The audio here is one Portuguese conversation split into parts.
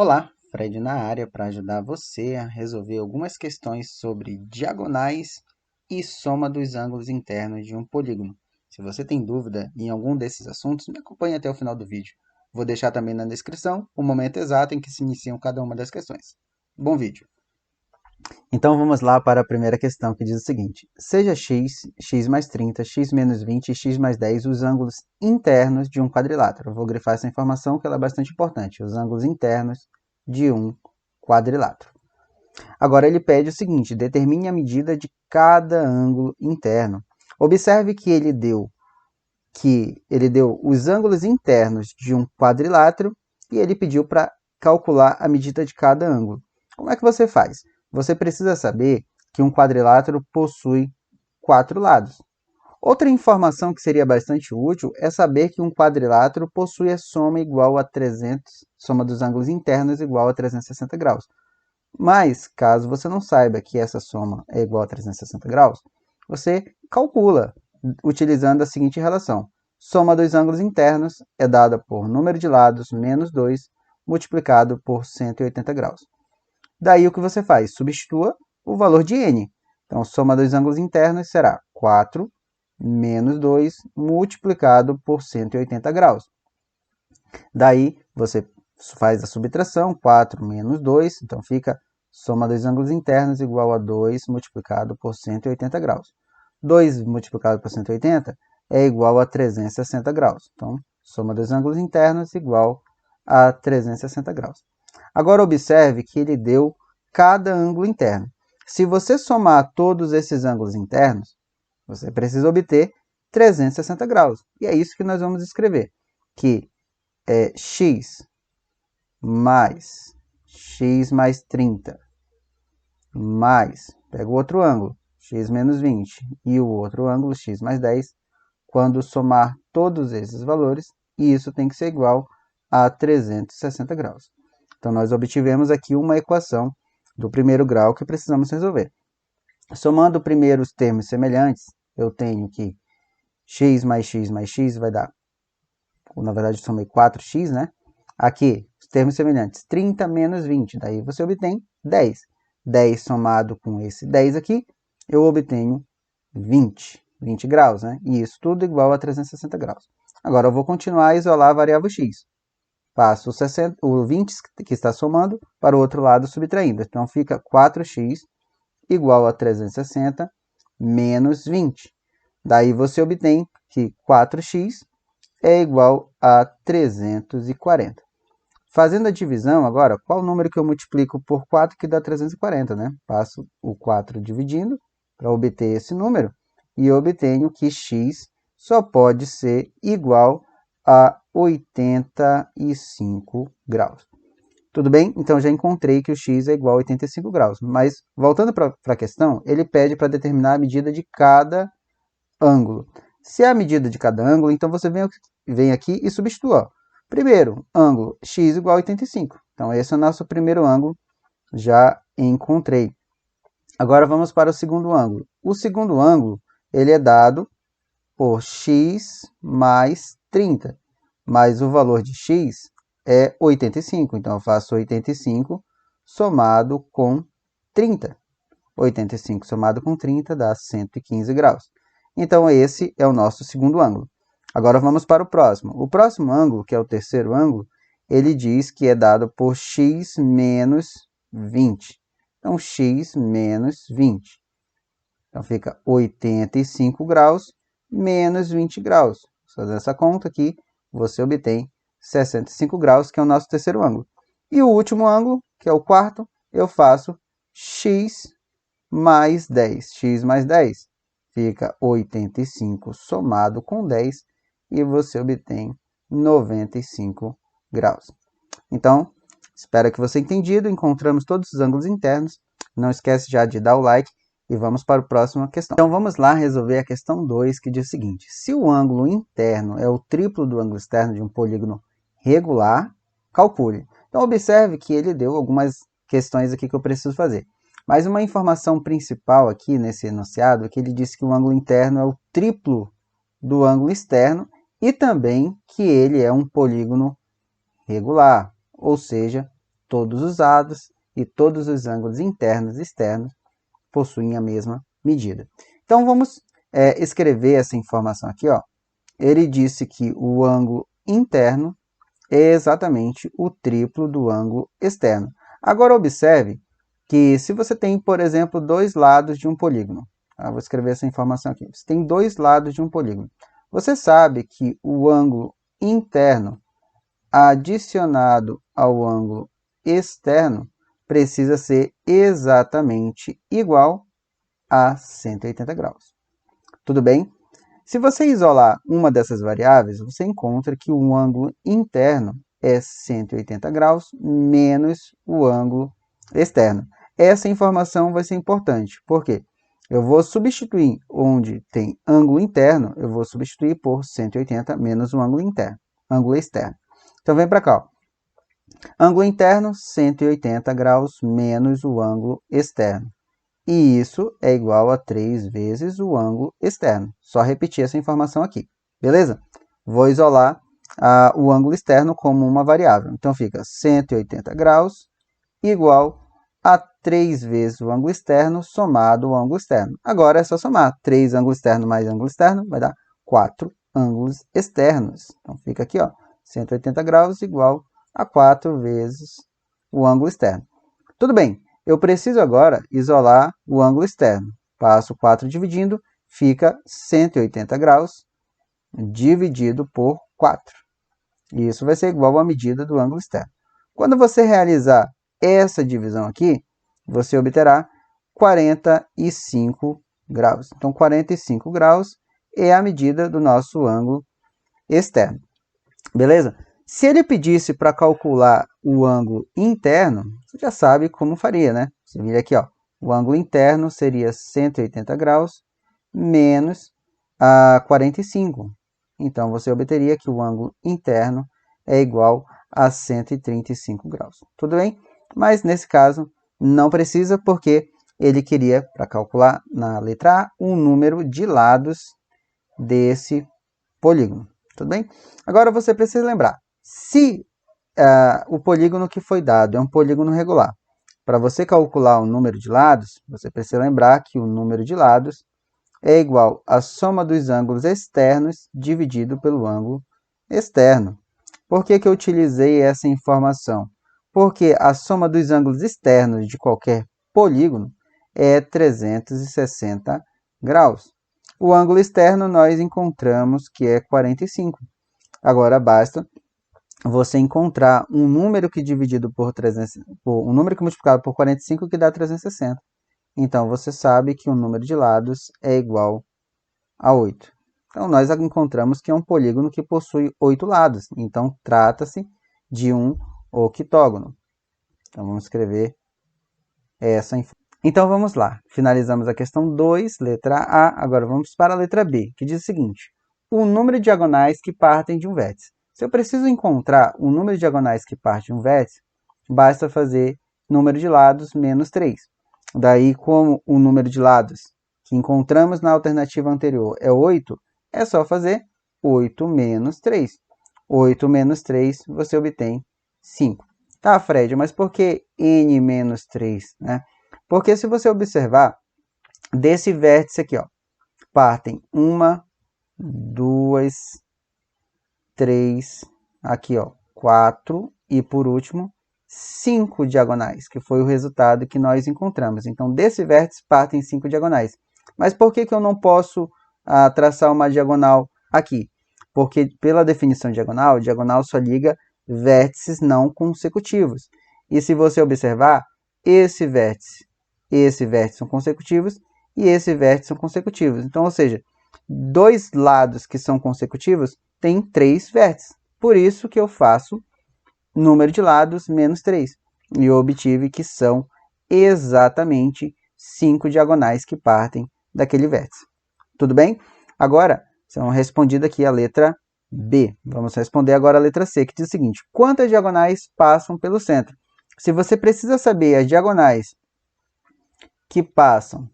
Olá, Fred na área para ajudar você a resolver algumas questões sobre diagonais e soma dos ângulos internos de um polígono. Se você tem dúvida em algum desses assuntos, me acompanhe até o final do vídeo. Vou deixar também na descrição o momento exato em que se iniciam cada uma das questões. Bom vídeo! Então vamos lá para a primeira questão que diz o seguinte: seja x, x mais 30, x menos 20 e x mais 10 os ângulos internos de um quadrilátero. Eu vou grifar essa informação que ela é bastante importante, os ângulos internos de um quadrilátero. Agora ele pede o seguinte: determine a medida de cada ângulo interno. Observe que ele deu os ângulos internos de um quadrilátero e ele pediu para calcular a medida de cada ângulo. Como é que você faz? Você precisa saber que um quadrilátero possui 4 lados. Outra informação que seria bastante útil é saber que um quadrilátero possui a soma igual a 300, soma dos ângulos internos igual a 360 graus. Mas, caso você não saiba que essa soma é igual a 360 graus, você calcula utilizando a seguinte relação. Soma dos ângulos internos é dada por número de lados menos 2 multiplicado por 180 graus. Daí o que você faz? Substitua o valor de n. Então, soma dos ângulos internos será 4 menos 2 multiplicado por 180 graus. Daí, você faz a subtração, 4 menos 2, então fica soma dos ângulos internos igual a 2 multiplicado por 180 graus. 2 multiplicado por 180 é igual a 360 graus. Então, soma dos ângulos internos igual a 360 graus. Agora, observe que ele deu cada ângulo interno. Se você somar todos esses ângulos internos, você precisa obter 360 graus. E é isso que nós vamos escrever, que é x mais 30 mais, pega o outro ângulo, x menos 20, e o outro ângulo, x mais 10, quando somar todos esses valores, e isso tem que ser igual a 360 graus. Então, nós obtivemos aqui uma equação do primeiro grau que precisamos resolver. Somando primeiro os termos semelhantes, eu tenho que x mais x vai dar, na verdade, eu somei 4x, né? Aqui, os termos semelhantes, 30 menos 20, daí você obtém 10. 10 somado com esse 10 aqui, eu obtenho 20 graus, né? E isso tudo igual a 360 graus. Agora, eu vou continuar a isolar a variável x. Passo o 20 que está somando para o outro lado subtraindo. Então, fica 4x igual a 360 menos 20. Daí, você obtém que 4x é igual a 340. Fazendo a divisão agora, qual o número que eu multiplico por 4 que dá 340, né? Passo o 4 dividindo para obter esse número e obtenho que x só pode ser igual a 85 graus. Tudo bem? Então, já encontrei que o x é igual a 85 graus. Mas, voltando para a questão, ele pede para determinar a medida de cada ângulo. Se é a medida de cada ângulo, então você vem aqui e substitua. Primeiro, ângulo x igual a 85. Então, esse é o nosso primeiro ângulo, já encontrei. Agora, vamos para o segundo ângulo. O segundo ângulo, ele é dado por x mais 30. Mas o valor de x é 85. Então, eu faço 85 somado com 30. 85 somado com 30 dá 115 graus. Então, esse é o nosso segundo ângulo. Agora, vamos para o próximo. O próximo ângulo, que é o terceiro ângulo, ele diz que é dado por x menos 20. Então, x menos 20. Então, fica 85 graus menos 20 graus. Fazendo essa conta aqui, você obtém 65 graus, que é o nosso terceiro ângulo. E o último ângulo, que é o quarto, eu faço x mais 10. X mais 10 fica 85 somado com 10 e você obtém 95 graus. Então, espero que você tenha entendido. Encontramos todos os ângulos internos. Não esquece já de dar o like e vamos para a próxima questão. Então, vamos lá resolver a questão 2, que diz o seguinte: se o ângulo interno é o triplo do ângulo externo de um polígono regular, calcule. Então, observe que ele deu algumas questões aqui que eu preciso fazer. Mas uma informação principal aqui nesse enunciado é que ele disse que o ângulo interno é o triplo do ângulo externo e também que ele é um polígono regular, ou seja, todos os lados e todos os ângulos internos e externos possuem a mesma medida. Então, vamos escrever essa informação aqui. Ó. Ele disse que o ângulo interno é exatamente o triplo do ângulo externo. Agora, observe que se você tem, por exemplo, dois lados de um polígono, vou escrever essa informação aqui. Você tem dois lados de um polígono. Você sabe que o ângulo interno adicionado ao ângulo externo precisa ser exatamente igual a 180 graus. Tudo bem? Se você isolar uma dessas variáveis, você encontra que o ângulo interno é 180 graus menos o ângulo externo. Essa informação vai ser importante, porque eu vou substituir onde tem ângulo interno, eu vou substituir por 180 menos o ângulo externo. Então, vem para cá. Ó. Ângulo interno, 180 graus menos o ângulo externo. E isso é igual a 3 vezes o ângulo externo. Só repetir essa informação aqui, beleza? Vou isolar o ângulo externo como uma variável. Então, fica 180 graus igual a 3 vezes o ângulo externo somado ao ângulo externo. Agora é só somar. 3 ângulo externo mais ângulo externo vai dar 4 ângulos externos. Então, fica aqui, ó, 180 graus igual a 4 vezes o ângulo externo. Tudo bem. Eu preciso agora isolar o ângulo externo. Passo 4 dividindo, fica 180 graus dividido por 4. E isso vai ser igual à medida do ângulo externo. Quando você realizar essa divisão aqui, você obterá 45 graus. Então, 45 graus é a medida do nosso ângulo externo. Beleza? Se ele pedisse para calcular o ângulo interno, você já sabe como faria, né? Você vira aqui, ó, o ângulo interno seria 180 graus menos 45. Então, você obteria que o ângulo interno é igual a 135 graus. Tudo bem? Mas, nesse caso, não precisa, porque ele queria, para calcular na letra A, o número de lados desse polígono. Tudo bem? Agora, você precisa lembrar. Se o polígono que foi dado é um polígono regular, para você calcular o número de lados, você precisa lembrar que o número de lados é igual à soma dos ângulos externos dividido pelo ângulo externo. Por que eu utilizei essa informação? Porque a soma dos ângulos externos de qualquer polígono é 360 graus. O ângulo externo nós encontramos que é 45. Agora basta você encontrar um número que dividido por 300, um número que multiplicado por 45 que dá 360. Então, você sabe que o número de lados é igual a 8. Então, nós encontramos que é um polígono que possui 8 lados. Então, trata-se de um octógono. Então, vamos escrever essa informação. Então, vamos lá. Finalizamos a questão 2, letra A. Agora, vamos para a letra B, que diz o seguinte. O número de diagonais que partem de um vértice. Se eu preciso encontrar o número de diagonais que parte de um vértice, basta fazer número de lados menos 3. Daí, como o número de lados que encontramos na alternativa anterior é 8, é só fazer 8 menos 3. 8 menos 3, você obtém 5. Tá, Fred, mas por que n menos 3? Né? Porque se você observar, desse vértice aqui, ó, partem 1, 2, 3, aqui, ó, 4 e, por último, 5 diagonais, que foi o resultado que nós encontramos. Então, desse vértice partem 5 diagonais. Mas por que eu não posso traçar uma diagonal aqui? Porque, pela definição de diagonal, diagonal só liga vértices não consecutivos. E se você observar, esse vértice são consecutivos e esse vértice são consecutivos. Então, ou seja, dois lados que são consecutivos têm 3 vértices. Por isso que eu faço número de lados menos 3. E eu obtive que são exatamente 5 diagonais que partem daquele vértice. Tudo bem? Agora, são respondida aqui a letra B. Vamos responder agora a letra C, que diz o seguinte. Quantas diagonais passam pelo centro? Se você precisa saber as diagonais que passam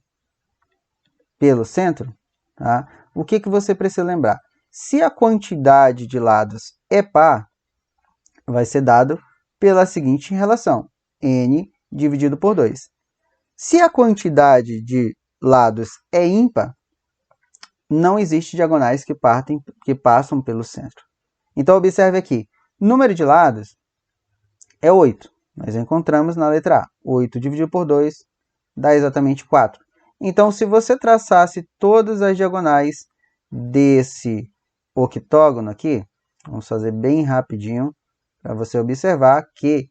pelo centro, tá? O que você precisa lembrar? Se a quantidade de lados é par, vai ser dado pela seguinte relação, n dividido por 2. Se a quantidade de lados é ímpar, não existe diagonais que passam pelo centro. Então, observe aqui, número de lados é 8. Nós encontramos na letra A. 8 dividido por 2 dá exatamente 4. Então, se você traçasse todas as diagonais desse octógono aqui, vamos fazer bem rapidinho, para você observar que,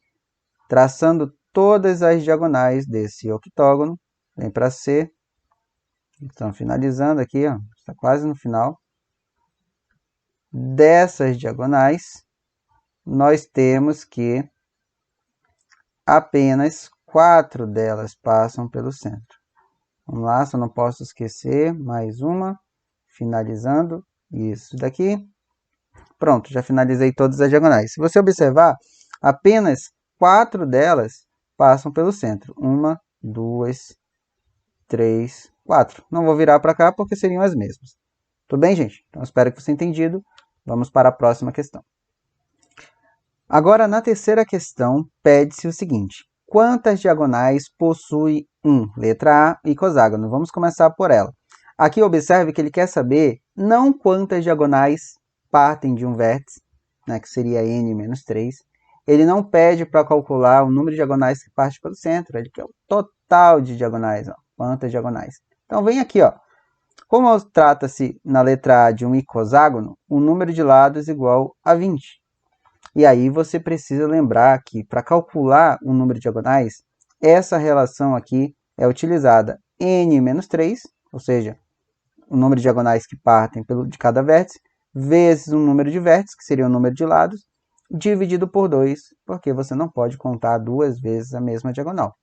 traçando todas as diagonais desse octógono, vem para C. Então, finalizando aqui, ó, está quase no final. Dessas diagonais, nós temos que apenas 4 delas passam pelo centro. Vamos lá, só não posso esquecer, mais uma, finalizando isso daqui. Pronto, já finalizei todas as diagonais. Se você observar, apenas 4 delas passam pelo centro. 1, 2, 3, 4. Não vou virar para cá porque seriam as mesmas. Tudo bem, gente? Então, espero que você tenha entendido. Vamos para a próxima questão. Agora, na terceira questão, pede-se o seguinte. Quantas diagonais possui letra A, icoságono? Vamos começar por ela. Aqui, observe que ele quer saber não quantas diagonais partem de um vértice, né, que seria n menos 3. Ele não pede para calcular o número de diagonais que parte pelo centro. Ele quer o total de diagonais. Ó, quantas diagonais? Então, vem aqui, ó. Como trata-se na letra A de um icoságono, o número de lados é igual a 20. E aí você precisa lembrar que para calcular o número de diagonais, essa relação aqui é utilizada n menos 3, ou seja, o número de diagonais que partem de cada vértice, vezes o número de vértices, que seria o número de lados, dividido por 2, porque você não pode contar 2 vezes a mesma diagonal.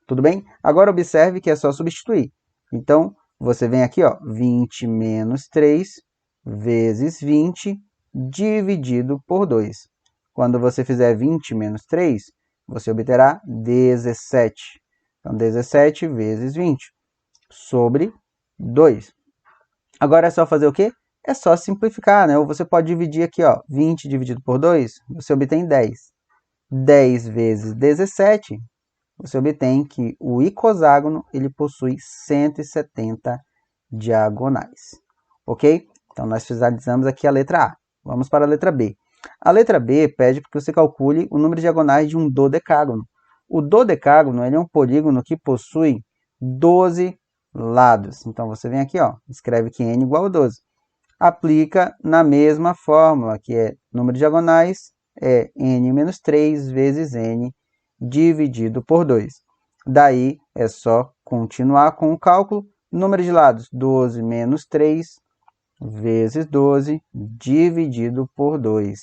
Tudo bem? Agora observe que é só substituir. Então, você vem aqui, ó, 20 menos 3 vezes 20 dividido por 2. Quando você fizer 20 menos 3, você obterá 17. Então, 17 vezes 20 sobre 2. Agora é só fazer o quê? É só simplificar, né? Ou você pode dividir aqui, ó, 20 dividido por 2, você obtém 10. 10 vezes 17, você obtém que o icoságono ele possui 170 diagonais. Ok? Então, nós finalizamos aqui a letra A. Vamos para a letra B. A letra B pede para que você calcule o número de diagonais de um dodecágono. O dodecágono ele é um polígono que possui 12 lados. Então, você vem aqui, ó, escreve que n igual a 12. Aplica na mesma fórmula, que é número de diagonais é n menos 3 vezes n dividido por 2. Daí, é só continuar com o cálculo. Número de lados, 12 menos 3 vezes 12 dividido por 2.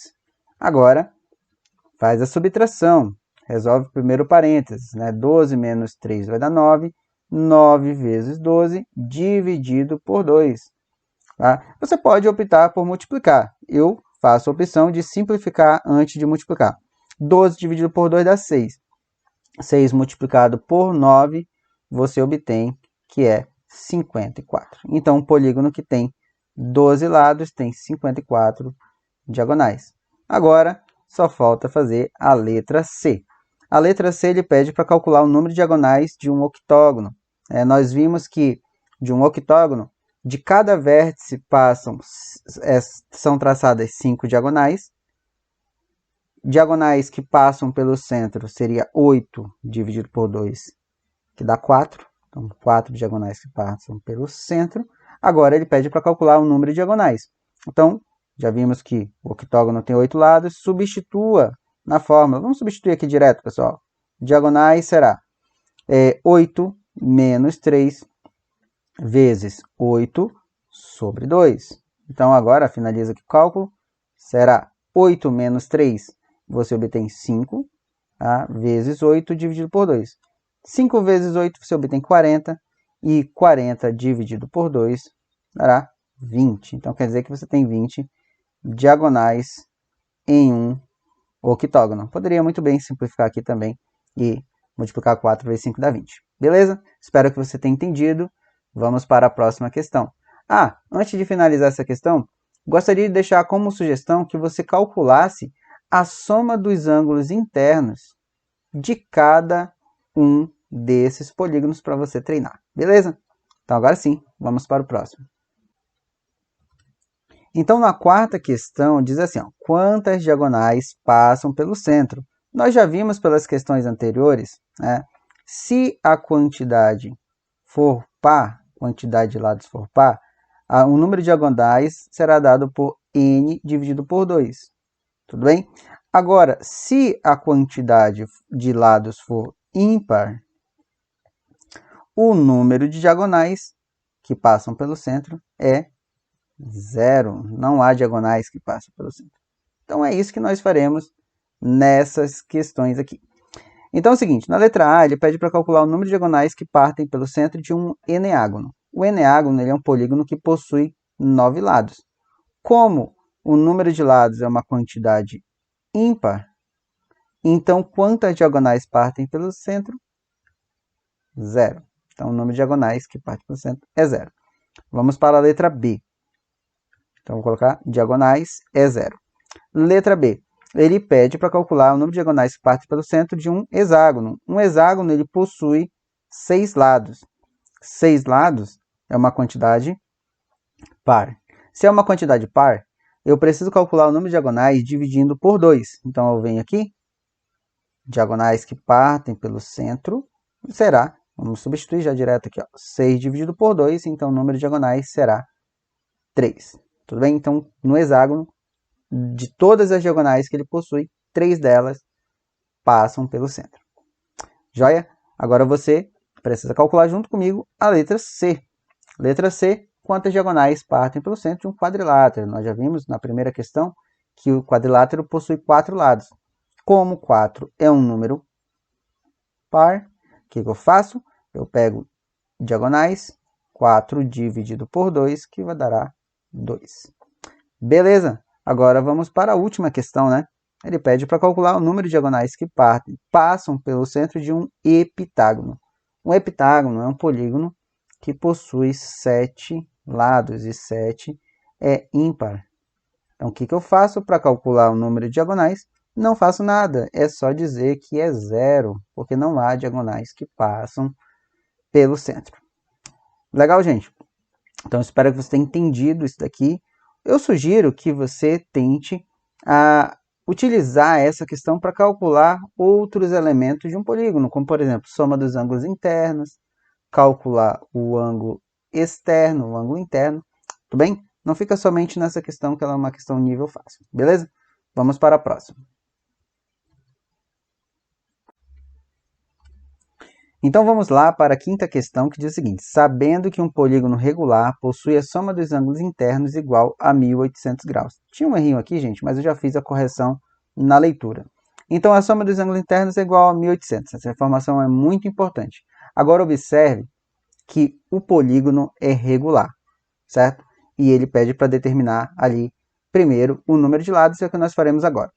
Agora, faz a subtração. Resolve o primeiro parênteses, né? 12 menos 3 vai dar 9. 9 vezes 12 dividido por 2. Tá? Você pode optar por multiplicar. Eu faço a opção de simplificar antes de multiplicar. 12 dividido por 2 dá 6. 6 multiplicado por 9, você obtém que é 54. Então, um polígono que tem 12 lados tem 54 diagonais. Agora, só falta fazer a letra C. A letra C ele pede para calcular o número de diagonais de um octógono. Nós vimos que de um octógono, de cada vértice são traçadas 5 diagonais. Diagonais que passam pelo centro seria 8 dividido por 2, que dá 4. Então, 4 diagonais que passam pelo centro. Agora, ele pede para calcular o número de diagonais. Então, já vimos que o octógono tem 8 lados. Substitua na fórmula. Vamos substituir aqui direto, pessoal. Diagonais será 8 menos 3 vezes 8 sobre 2. Então, agora, finaliza aqui o cálculo. Será 8 menos 3. Você obtém 5, tá? Vezes 8 dividido por 2. 5 vezes 8 você obtém 40, e 40 dividido por 2 dará 20. Então, quer dizer que você tem 20 diagonais em um octógono. Poderia muito bem simplificar aqui também e multiplicar 4 vezes 5 dá 20. Beleza? Espero que você tenha entendido. Vamos para a próxima questão. Antes de finalizar essa questão, gostaria de deixar como sugestão que você calculasse a soma dos ângulos internos de cada um desses polígonos para você treinar, beleza? Então agora sim, vamos para o próximo. Então na quarta questão diz assim, ó, quantas diagonais passam pelo centro? Nós já vimos pelas questões anteriores, né, se a quantidade for par, quantidade de lados for par, o número de diagonais será dado por n dividido por 2, tudo bem? Agora, se a quantidade de lados for ímpar, o número de diagonais que passam pelo centro é 0. Não há diagonais que passam pelo centro. Então, é isso que nós faremos nessas questões aqui. Então, é o seguinte, na letra A, ele pede para calcular o número de diagonais que partem pelo centro de um eneágono. O eneágono ele é um polígono que possui 9 lados. Como o número de lados é uma quantidade ímpar, então quantas diagonais partem pelo centro? 0. Então, o número de diagonais que partem pelo centro é 0. Vamos para a letra B. Então, vou colocar diagonais é 0. Letra B. Ele pede para calcular o número de diagonais que partem pelo centro de um hexágono. Um hexágono ele possui 6 lados. 6 lados é uma quantidade par. Se é uma quantidade par, eu preciso calcular o número de diagonais dividindo por 2. Então, eu venho aqui, diagonais que partem pelo centro, será, vamos substituir já direto aqui, ó, 6 dividido por 2, então o número de diagonais será 3. Tudo bem? Então, no hexágono, de todas as diagonais que ele possui, 3 delas passam pelo centro. Joia? Agora você precisa calcular junto comigo a letra C. Letra C, quantas diagonais partem pelo centro de um quadrilátero? Nós já vimos na primeira questão que o quadrilátero possui 4 lados. Como 4 é um número par, o que eu faço? Eu pego diagonais, 4 dividido por 2, que vai dar 2. Beleza? Agora vamos para a última questão, né? Ele pede para calcular o número de diagonais que passam pelo centro de um heptágono. Um heptágono é um polígono que possui 7 lados e 7 é ímpar. Então, o que eu faço para calcular o número de diagonais? Não faço nada, é só dizer que é 0, porque não há diagonais que passam pelo centro. Legal, gente? Então, espero que você tenha entendido isso daqui. Eu sugiro que você tente utilizar essa questão para calcular outros elementos de um polígono, como, por exemplo, soma dos ângulos internos, calcular o ângulo externo, o ângulo interno, tudo bem? Não fica somente nessa questão, que ela é uma questão nível fácil, beleza? Vamos para a próxima. Então vamos lá para a quinta questão, que diz o seguinte: sabendo que um polígono regular possui a soma dos ângulos internos igual a 1800 graus. Tinha um errinho aqui, gente, mas eu já fiz a correção na leitura. Então a soma dos ângulos internos é igual a 1800. Essa informação é muito importante. Agora observe que o polígono é regular, certo? E ele pede para determinar ali, primeiro, o número de lados, é o que nós faremos agora.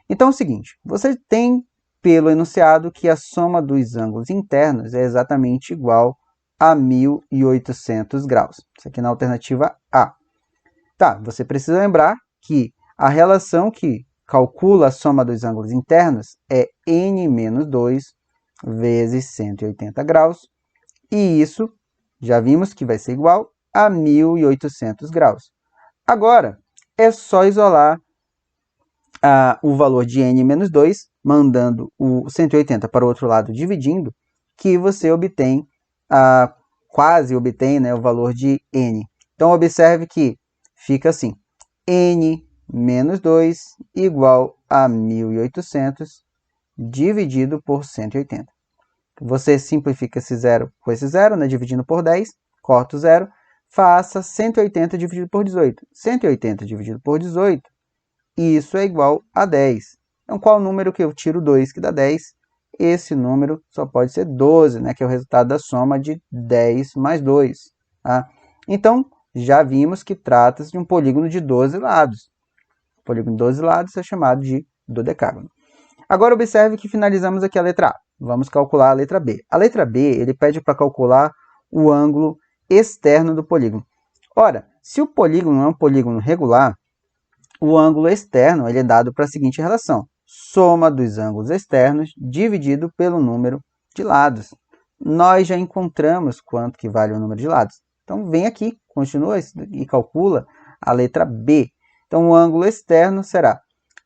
Então é o seguinte, você tem pelo enunciado que a soma dos ângulos internos é exatamente igual a 1800 graus. Isso aqui na alternativa A. Tá, você precisa lembrar que a relação que calcula a soma dos ângulos internos é n menos 2 vezes 180 graus. E isso, já vimos que vai ser igual a 1800 graus. Agora, é só isolar o valor de n menos 2, mandando o 180 para o outro lado, dividindo, que você obtém, quase obtém, né, o valor de n. Então, observe que fica assim, n menos 2 igual a 1800 dividido por 180. Você simplifica esse zero com esse zero, né, dividindo por 10, corta o zero, faça 180 dividido por 18. 180 dividido por 18, isso é igual a 10. Então, qual o número que eu tiro 2, que dá 10? Esse número só pode ser 12, né, que é o resultado da soma de 10 mais 2. Tá? Então, já vimos que trata-se de um polígono de 12 lados. O polígono de 12 lados é chamado de dodecágono. Agora, observe que finalizamos aqui a letra A. Vamos calcular a letra B. A letra B, ele pede para calcular o ângulo externo do polígono. Ora, se o polígono é um polígono regular, o ângulo externo ele é dado para a seguinte relação. Soma dos ângulos externos dividido pelo número de lados. Nós já encontramos quanto que vale o número de lados. Então, vem aqui, continua e calcula a letra B. Então, o ângulo externo será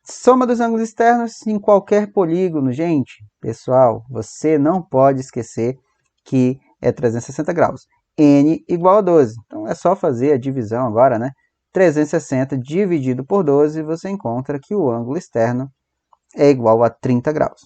soma dos ângulos externos em qualquer polígono. Gente, pessoal, você não pode esquecer que é 360 graus. N igual a 12. Então, é só fazer a divisão agora, né? 360 dividido por 12, você encontra que o ângulo externo é igual a 30 graus.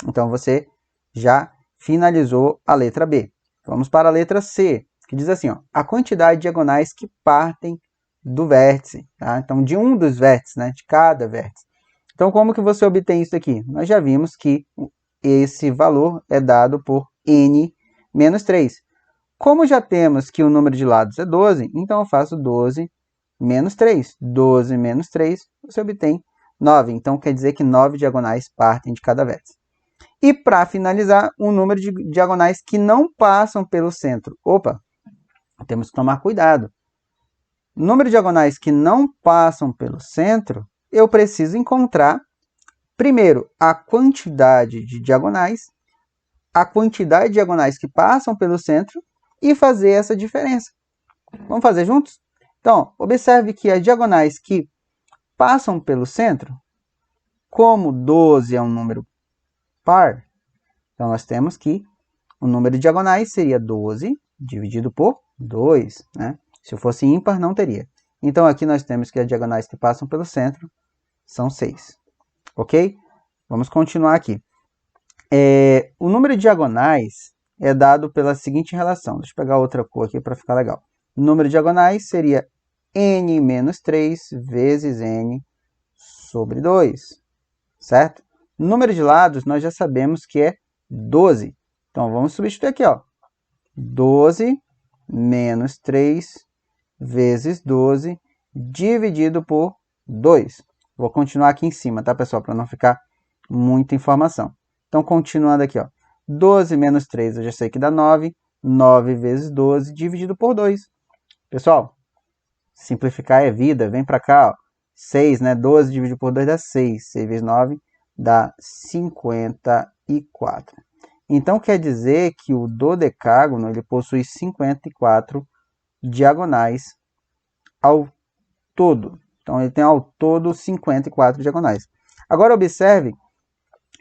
Então, você já finalizou a letra B. Vamos para a letra C, que diz assim, ó, a quantidade de diagonais que partem do vértice. Tá? Então, de um dos vértices, né? De cada vértice. Então, como que você obtém isso aqui? Nós já vimos que esse valor é dado por n menos 3. Como já temos que o número de lados é 12, então eu faço 12 menos 3. 12 menos 3, você obtém 9. Então, quer dizer que 9 diagonais partem de cada vértice. E, para finalizar, o número de diagonais que não passam pelo centro. Opa, temos que tomar cuidado. O número de diagonais que não passam pelo centro, eu preciso encontrar, primeiro, a quantidade de diagonais que passam pelo centro e fazer essa diferença. Vamos fazer juntos? Então, observe que as diagonais que passam pelo centro, como 12 é um número par, então nós temos que o número de diagonais seria 12 dividido por 2. Né? Se fosse ímpar, não teria. Então, aqui nós temos que as diagonais que passam pelo centro são 6. Ok? Vamos continuar aqui. O número de diagonais é dado pela seguinte relação. Deixa eu pegar outra cor aqui para ficar legal. O número de diagonais seria n menos 3 vezes n sobre 2. Certo? O número de lados nós já sabemos que é 12. Então, vamos substituir aqui, ó. 12 menos 3 vezes 12 dividido por 2. Vou continuar aqui em cima, tá, pessoal? Para não ficar muita informação. Então, continuando aqui, ó. 12 menos 3, eu já sei que dá 9. 9 vezes 12 dividido por 2. Pessoal, simplificar é vida. Vem para cá, ó. 6, né? 12 dividido por 2 dá 6. 6 vezes 9 dá 54. Então, quer dizer que o dodecágono ele possui 54 diagonais ao todo. Então, ele tem ao todo 54 diagonais. Agora, observe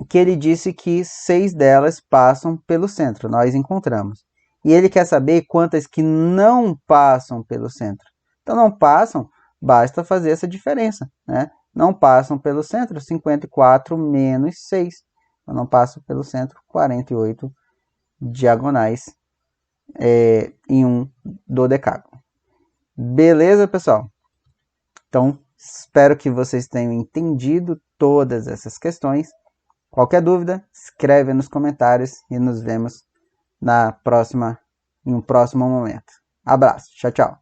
que ele disse que 6 delas passam pelo centro. Nós encontramos. E ele quer saber quantas que não passam pelo centro. Então, não passam, basta fazer essa diferença. Né? Não passam pelo centro, 54 menos 6. Eu não passo pelo centro, 48 diagonais em um dodecágono. Beleza, pessoal? Então, espero que vocês tenham entendido todas essas questões. Qualquer dúvida, escreve nos comentários e nos vemos em um próximo momento. Abraço, tchau, tchau.